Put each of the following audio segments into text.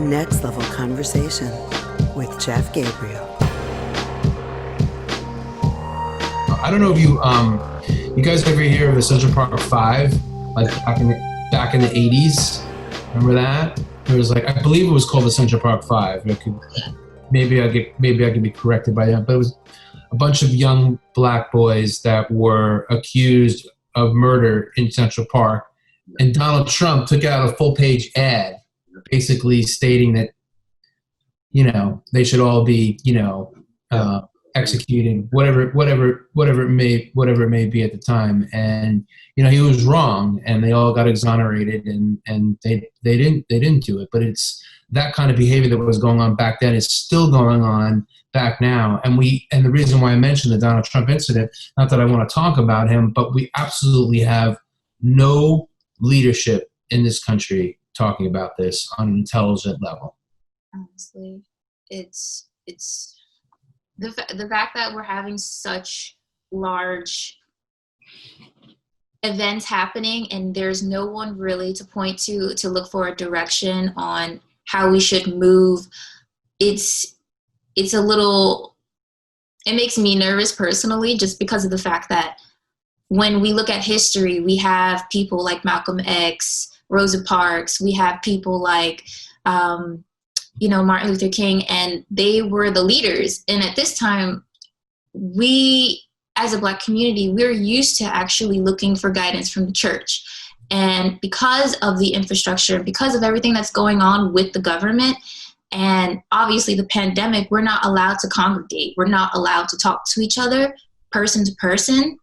Next Level Conversation with Jeff Gabriel. I don't know if you guys ever hear of the Central Park Five, like back in the 80s. Remember that? It was like, I believe it was called the Central Park Five. Maybe I could be corrected by that, but it was a bunch of young black boys that were accused of murder in Central Park, and Donald Trump took out a full-page ad, basically stating that, they should all be, executed, whatever it may be at the time. And he was wrong, and they all got exonerated, and they didn't do it. But it's that kind of behavior that was going on back then is still going on back now. And the reason why I mentioned the Donald Trump incident, not that I want to talk about him, but we absolutely have no leadership in this country talking about this on an intelligent level. Honestly, it's the fact that we're having such large events happening and there's no one really to point to look for a direction on how we should move. It makes me nervous personally, just because of the fact that when we look at history, we have people like Malcolm X, Rosa Parks, we have people like Martin Luther King, and they were the leaders. And at this time, we, as a Black community, we're used to actually looking for guidance from the church. And because of the infrastructure, because of everything that's going on with the government, and obviously the pandemic, we're not allowed to congregate. We're not allowed to talk to each other, person to person,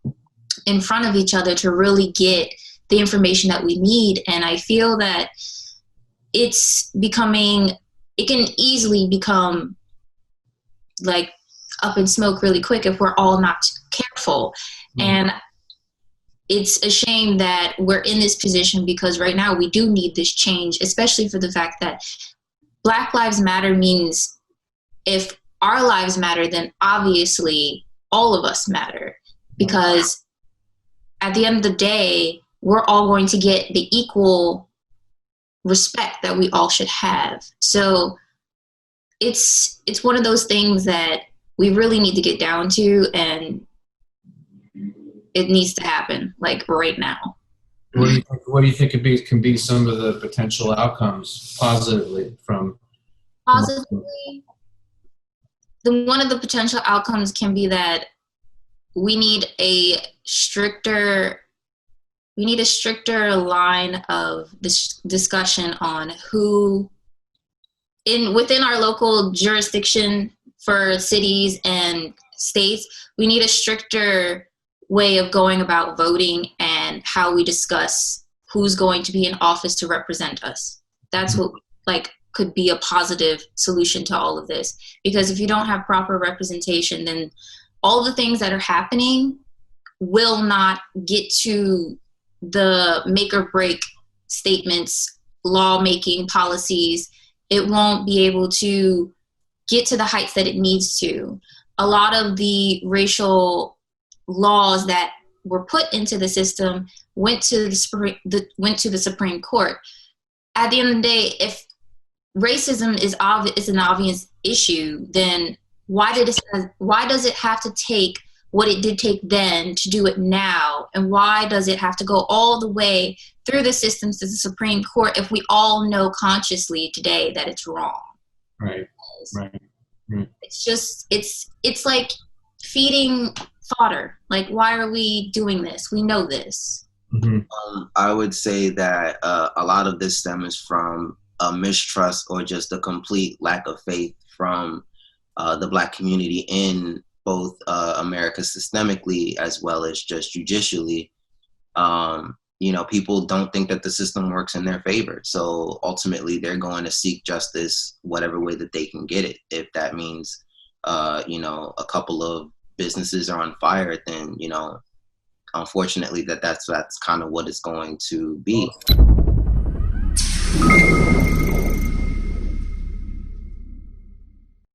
in front of each other to really get the information that we need. And I feel that it can easily become like up in smoke really quick if we're all not careful. And it's a shame that we're in this position, because right now we do need this change, especially for the fact that Black Lives Matter means if our lives matter, then obviously all of us matter, because at the end of the day, we're all going to get the equal respect that we all should have. So it's one of those things that we really need to get down to, and it needs to happen like right now. What do you think can be some of the potential outcomes positively from? Positively, one of the potential outcomes can be that we need a stricter line of this discussion on who within our local jurisdiction for cities and states. We need a stricter way of going about voting and how we discuss who's going to be in office to represent us. That's what could be a positive solution to all of this. Because if you don't have proper representation, then all the things that are happening will not get to the make or break statements, lawmaking policies. It won't be able to get to the heights that it needs to. A lot of the racial laws that were put into the system went to the Supreme Court. At the end of the day, if racism is an obvious issue, then why does it have to take what it did take then to do it now? And why does it have to go all the way through the systems to the Supreme Court if we all know consciously today that it's wrong? Right. It's just, it's like feeding fodder. Like, why are we doing this? We know this. Mm-hmm. I would say that a lot of this stems from a mistrust or just a complete lack of faith from the Black community in both America systemically as well as just judicially. People don't think that the system works in their favor. So ultimately, they're going to seek justice whatever way that they can get it. If that means, a couple of businesses are on fire, then, unfortunately, that's kind of what it's going to be.